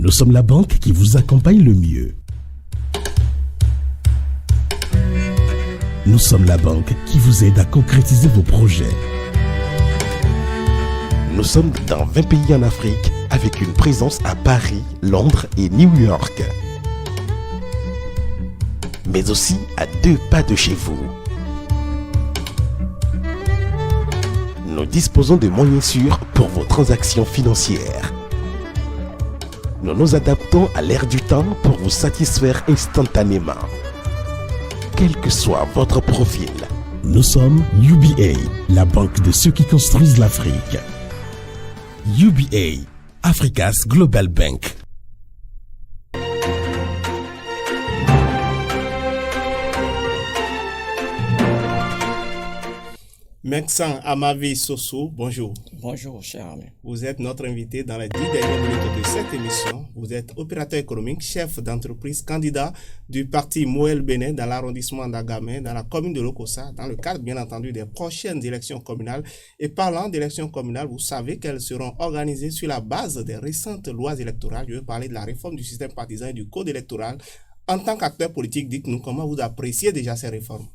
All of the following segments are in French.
Nous sommes la banque qui vous accompagne le mieux. Nous sommes la banque qui vous aide à concrétiser vos projets. Nous sommes dans 20 pays en Afrique avec une présence à Paris, Londres et New York. Mais aussi à 2 pas de chez vous. Nous disposons de moyens sûrs pour vos transactions financières. Nous nous adaptons à l'ère du temps pour vous satisfaire instantanément. Quel que soit votre profil. Nous sommes UBA, la banque de ceux qui construisent l'Afrique. UBA, Africa's Global Bank. Meksan Amavi Soso, bonjour. Bonjour, cher ami. Vous êtes notre invité dans les 10 dernières minutes de cette émission. Vous êtes opérateur économique, chef d'entreprise, candidat du parti Moël Bénin dans l'arrondissement d'Agamé, dans la commune de Lokossa, dans le cadre, bien entendu, des prochaines élections communales. Et parlant d'élections communales, vous savez qu'elles seront organisées sur la base des récentes lois électorales. Je veux parler de la réforme du système partisan et du code électoral. En tant qu'acteur politique, dites-nous comment vous appréciez déjà ces réformes.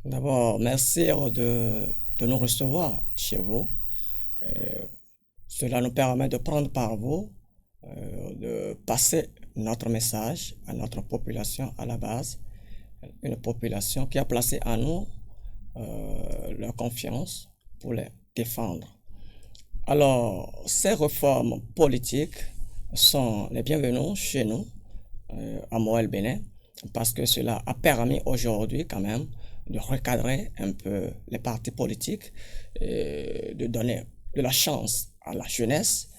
D'abord, merci de nous recevoir chez vous. Cela nous permet de prendre par vous, de passer notre message à notre population à la base, une population qui a placé en nous leur confiance pour les défendre. Alors, ces réformes politiques sont les bienvenues chez nous, à Moël Bénin, parce que cela a permis aujourd'hui quand même de recadrer un peu les partis politiques, de donner de la chance à la jeunesse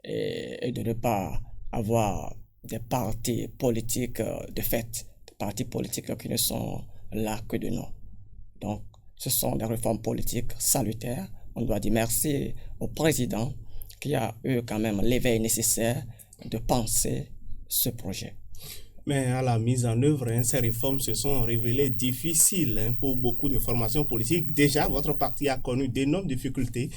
et de ne pas avoir des partis politiques de fait, des partis politiques qui ne sont là que de nom. Donc, ce sont des réformes politiques salutaires. On doit dire merci au président qui a eu quand même l'éveil nécessaire de penser ce projet. Mais à la mise en œuvre, ces réformes se sont révélées difficiles pour beaucoup de formations politiques. Déjà, votre parti a connu d'énormes difficultés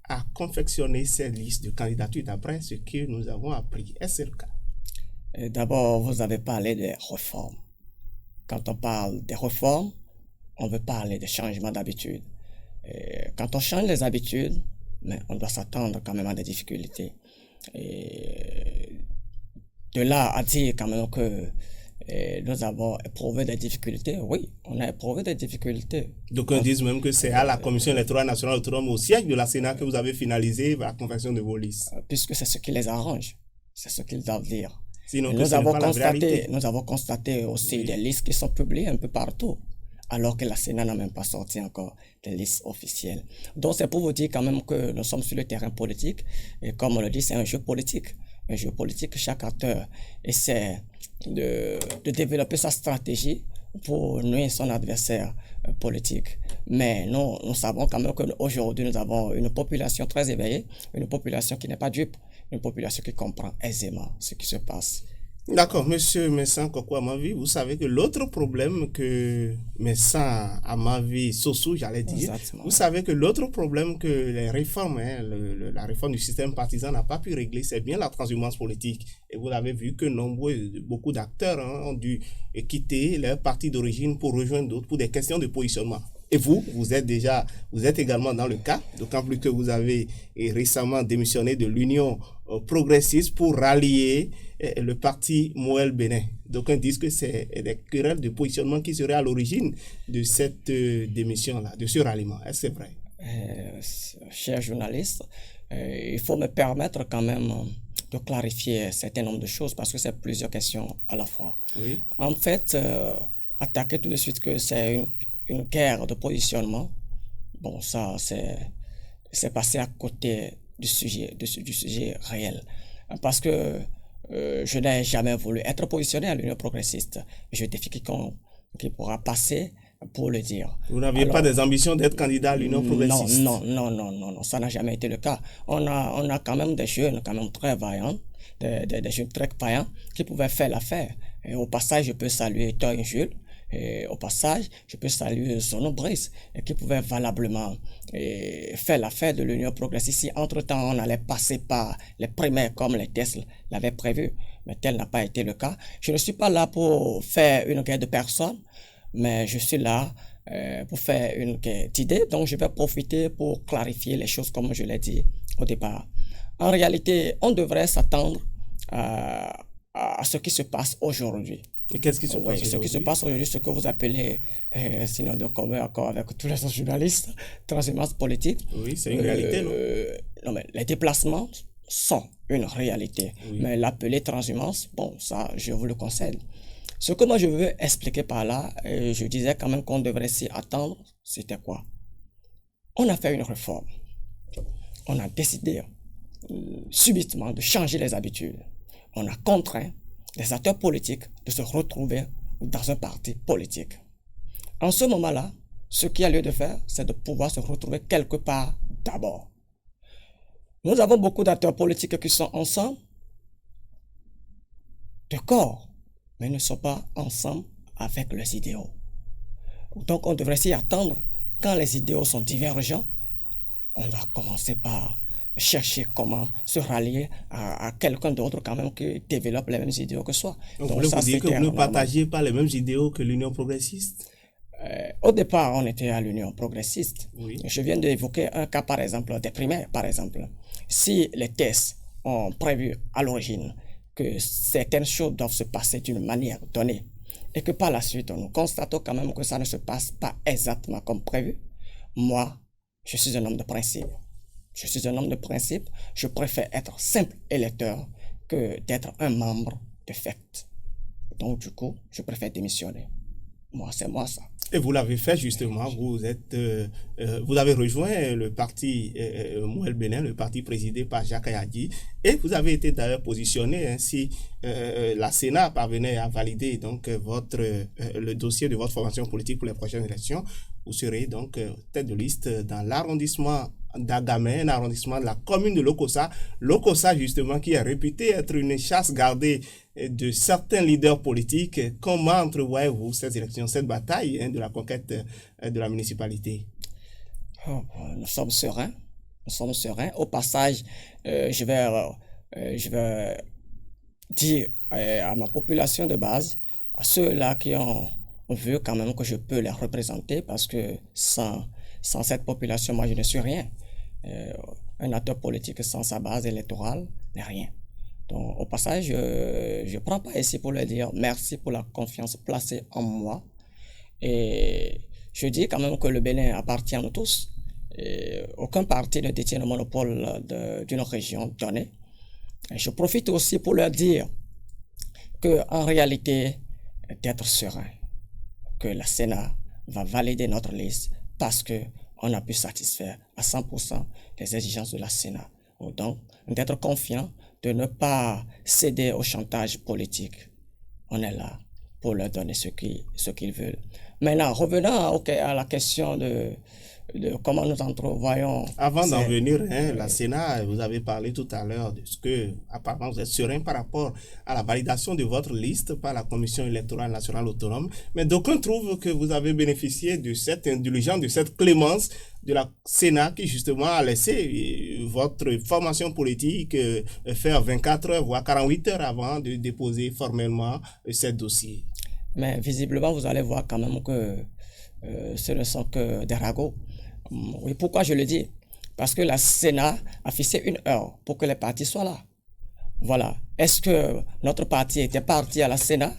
à confectionner ces listes de candidatures d'après ce que nous avons appris. Est-ce le cas? D'abord, vous avez parlé des réformes. Quand on parle des réformes, on veut parler de changement d'habitude. Quand on change les habitudes, mais on doit s'attendre quand même à des difficultés. De là à dire quand même que nous avons éprouvé des difficultés, oui, on a éprouvé des difficultés. Donc on dit même que c'est à la Commission électorale nationale autonome, au siège de la Sénat, que vous avez finalisé la confection de vos listes. Puisque c'est ce qui les arrange, c'est ce qu'ils doivent dire. Sinon, nous avons constaté aussi des listes qui sont publiées un peu partout, alors que la Sénat n'a même pas sorti encore des listes officielles. Donc c'est pour vous dire quand même que nous sommes sur le terrain politique, et comme on le dit, c'est un jeu politique. Un jeu politique, chaque acteur essaie de développer sa stratégie pour nuire son adversaire politique. Mais nous savons quand même qu'aujourd'hui, nous avons une population très éveillée, une population qui n'est pas dupe, une population qui comprend aisément ce qui se passe. D'accord, monsieur Meksan Koko Amavi, vous savez que l'autre problème que Meksan Amavi Soso, j'allais dire, exactement. Vous savez que l'autre problème que les réformes, la réforme du système partisan n'a pas pu régler, c'est bien la transhumance politique. Et vous avez vu que beaucoup d'acteurs ont dû quitter leur parti d'origine pour rejoindre d'autres pour des questions de positionnement. Et vous êtes également dans le cas, d'autant plus que vous avez récemment démissionné de l'Union progressiste pour rallier le parti Moël Bénin. Donc on dit que c'est des querelles de positionnement qui seraient à l'origine de cette démission-là, de ce ralliement. Est-ce que c'est vrai? Cher journaliste, il faut me permettre quand même de clarifier un certain nombre de choses parce que c'est plusieurs questions à la fois. Oui. En fait, attaquer tout de suite que c'est une guerre de positionnement, bon, ça, c'est passé à côté du sujet réel. Parce que je n'ai jamais voulu être positionné à l'Union progressiste. Je défie quiconque qui pourra passer pour le dire. Vous n'aviez pas des ambitions d'être candidat à l'Union progressiste? Non, ça n'a jamais été le cas. On a quand même des jeunes quand même très vaillants, des jeunes très vaillants qui pouvaient faire l'affaire. Et au passage, je peux saluer Toyin Jules, Et au passage, je peux saluer Zono Brice, qui pouvait valablement faire l'affaire de l'Union progressiste si entre-temps on allait passer par les primaires comme les tests l'avaient prévu. Mais tel n'a pas été le cas. Je ne suis pas là pour faire une guerre de personnes, mais je suis là pour faire une guerre d'idées. Donc je vais profiter pour clarifier les choses comme je l'ai dit au départ. En réalité, on devrait s'attendre à ce qui se passe aujourd'hui. Et qu'est-ce qui se passe aujourd'hui? Ce qui se passe aujourd'hui, ce que vous appelez, sinon de commun accord avec tous les autres journalistes, transhumance politique. Oui, c'est une réalité, non? Non, mais les déplacements sont une réalité. Oui. Mais l'appeler transhumance, bon, ça, je vous le concède. Ce que moi je veux expliquer par là, je disais quand même qu'on devrait s'y attendre, c'était quoi? On a fait une réforme. On a décidé subitement de changer les habitudes. On a contraint les acteurs politiques de se retrouver dans un parti politique. En ce moment-là, ce qu'il y a lieu de faire, c'est de pouvoir se retrouver quelque part d'abord. Nous avons beaucoup d'acteurs politiques qui sont ensemble de corps, mais ne sont pas ensemble avec leurs idéaux. Donc on devrait s'y attendre. Quand les idéaux sont divergents, on doit commencer par chercher comment se rallier à quelqu'un d'autre quand même qui développe les mêmes idéaux que soi. Donc vous voulez dire que vous ne partagez pas les mêmes idéaux que l'Union progressiste? Au départ, on était à l'Union progressiste. Oui. Je viens d'évoquer un cas, par exemple, des primaires, par exemple. Si les tests ont prévu à l'origine que certaines choses doivent se passer d'une manière donnée et que par la suite, nous constatons quand même que ça ne se passe pas exactement comme prévu, moi, je suis un homme de principe. Je suis un homme de principe. Je préfère être simple électeur que d'être un membre de fait. Donc, du coup, je préfère démissionner. Moi, c'est moi ça. Et vous l'avez fait justement. Vous avez rejoint le parti Mouel Bénin, le parti présidé par Jacques Ayadi, et vous avez été d'ailleurs positionné si la Sénat parvenait à valider donc le dossier de votre formation politique pour les prochaines élections. Vous serez donc tête de liste dans l'arrondissement d'Agamey, un arrondissement de la commune de Lokossa. Lokossa, justement, qui est réputé être une chasse gardée de certains leaders politiques. Comment entrevoyez-vous cette élection, cette bataille de la conquête de la municipalité? Nous sommes sereins. Nous sommes sereins. Au passage, je vais dire à ma population de base, à ceux-là qui ont vu quand même que je peux les représenter, parce que sans cette population, moi, je ne suis rien. Un acteur politique sans sa base électorale n'est rien. Donc, au passage, je ne prends pas ici pour leur dire merci pour la confiance placée en moi. Et je dis quand même que le Bénin appartient à nous tous. Et aucun parti ne détient le monopole d'une région donnée. Et je profite aussi pour leur dire qu'en réalité, d'être serein, que la Sénat va valider notre liste parce qu'on a pu satisfaire à 100% les exigences de la Sénat. Donc, d'être confiant, de ne pas céder au chantage politique. On est là pour leur donner ce qu'ils veulent. Maintenant, revenons à la question de comment nous entrevoyons. Avant d'en venir, la Sénat, vous avez parlé tout à l'heure de ce que, apparemment, vous êtes serein par rapport à la validation de votre liste par la Commission électorale nationale autonome. Mais d'aucuns trouvent que vous avez bénéficié de cette indulgence, de cette clémence de la Sénat qui, justement, a laissé votre formation politique faire 24 heures, voire 48 heures avant de déposer formellement ce dossier. Mais visiblement, vous allez voir quand même que ce ne sont que des ragots. Oui, pourquoi je le dis? Parce que la Sénat a fixé 1 heure pour que les partis soient là. Voilà. Est-ce que notre parti était parti à la Sénat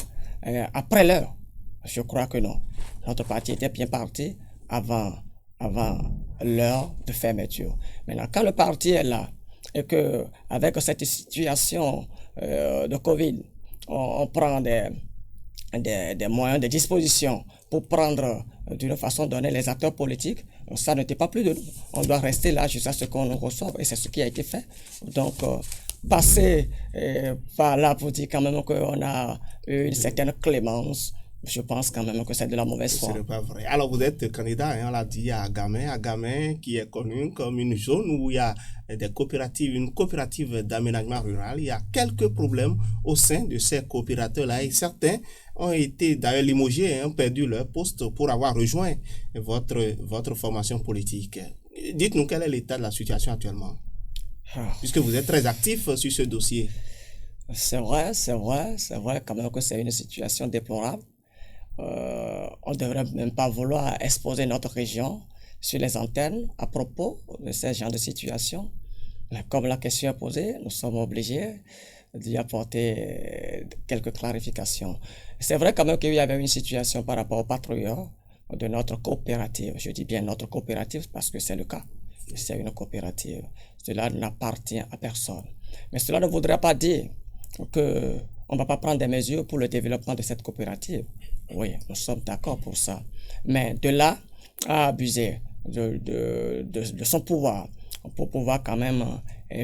après l'heure? Je crois que non. Notre parti était bien parti avant l'heure de fermeture. Maintenant, quand le parti est là et que avec cette situation de Covid, on prend des moyens, des dispositions pour prendre d'une façon donnée les acteurs politiques, ça n'était pas plus de nous. On doit rester là jusqu'à ce qu'on nous reçoive et c'est ce qui a été fait. Donc, passer par là pour dire quand même qu'on a une certaine clémence, je pense quand même que c'est de la mauvaise foi. Ce n'est pas vrai. Alors, vous êtes candidat, hein, on l'a dit, à Agamem, qui est connu comme une zone où il y a des coopératives, une coopérative d'aménagement rural. Il y a quelques problèmes au sein de ces coopérateurs-là et certains ont été d'ailleurs limogés, ont perdu leur poste pour avoir rejoint votre formation politique. Dites-nous quel est l'état de la situation actuellement, puisque vous êtes très actif sur ce dossier. C'est vrai quand même que c'est une situation déplorable. On ne devrait même pas vouloir exposer notre région sur les antennes à propos de ce genre de situation. Mais comme la question est posée, nous sommes obligés d'y apporter quelques clarifications. C'est vrai quand même qu'il y avait une situation par rapport aux patrouilleurs de notre coopérative. Je dis bien notre coopérative parce que c'est le cas. C'est une coopérative. Cela n'appartient à personne. Mais cela ne voudrait pas dire qu'on ne va pas prendre des mesures pour le développement de cette coopérative. Oui, nous sommes d'accord pour ça. Mais de là à abuser de son pouvoir pour pouvoir quand même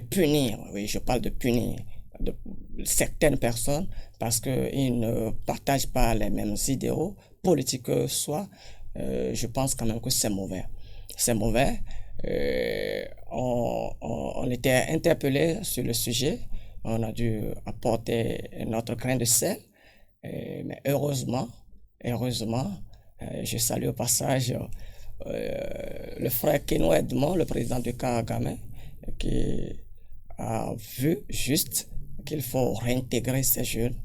punir, oui, je parle de punir certaines personnes parce qu'ils ne partagent pas les mêmes idéaux politiques que soi, je pense quand même que c'est mauvais. C'est mauvais. On était interpellé sur le sujet. On a dû apporter notre grain de sel. Mais heureusement, je salue au passage le frère Keno Edmond, le président du Agamem, qui a vu juste qu'il faut réintégrer ces jeunes,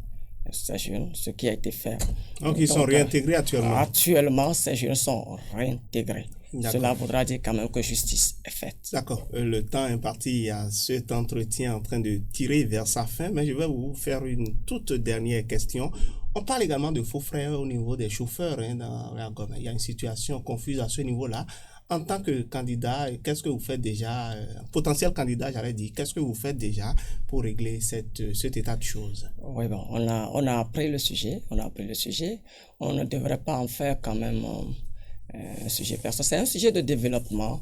ce qui a été fait. Donc ils sont réintégrés actuellement? Actuellement, ces jeunes sont réintégrés. Cela voudra dire quand même que justice est faite. D'accord. Le temps imparti à cet entretien en train de tirer vers sa fin, mais je vais vous faire une toute dernière question. On parle également de faux frères au niveau des chauffeurs dans la Agamem. Il y a une situation confuse à ce niveau-là. En tant que candidat, qu'est-ce que vous faites déjà, potentiel candidat, j'allais dire, qu'est-ce que vous faites déjà pour régler cet état de choses? Oui, bon, on a appris le sujet, On ne devrait pas en faire quand même un sujet personnel. C'est un sujet de développement.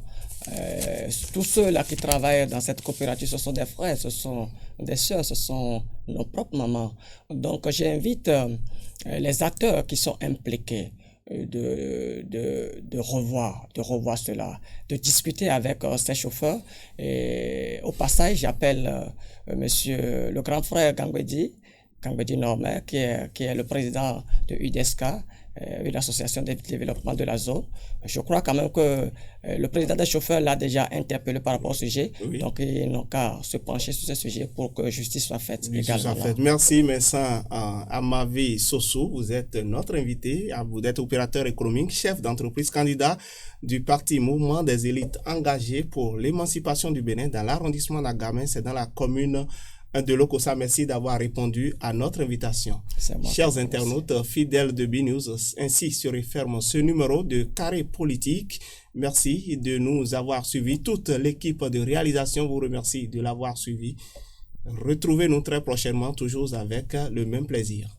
Tous ceux-là qui travaillent dans cette coopérative, ce sont des frères, ce sont des sœurs, ce sont nos propres mamans. Donc, j'invite les acteurs qui sont impliqués de revoir cela, de discuter avec ces chauffeurs. Et au passage, j'appelle monsieur le grand frère Gangwedi Normer, qui est le président de UDESCA, une association de développement de la zone. Je crois quand même que le président des chauffeurs l'a déjà interpellé par rapport au sujet. Oui. Donc, ils n'ont qu'à se pencher sur ce sujet pour que justice soit faite également. Merci, Vincent Amavi Soso. Vous êtes notre invité. Vous êtes opérateur économique, chef d'entreprise, candidat du parti Mouvement des élites engagées pour l'émancipation du Bénin dans l'arrondissement d'Agamem. C'est dans la commune de Lokossa. Merci d'avoir répondu à notre invitation. Chers internautes fidèles de BNews, ainsi se referme ce numéro de Carré Politique. Merci de nous avoir suivis. Toute l'équipe de réalisation vous remercie de l'avoir suivi. Retrouvez-nous très prochainement, toujours avec le même plaisir.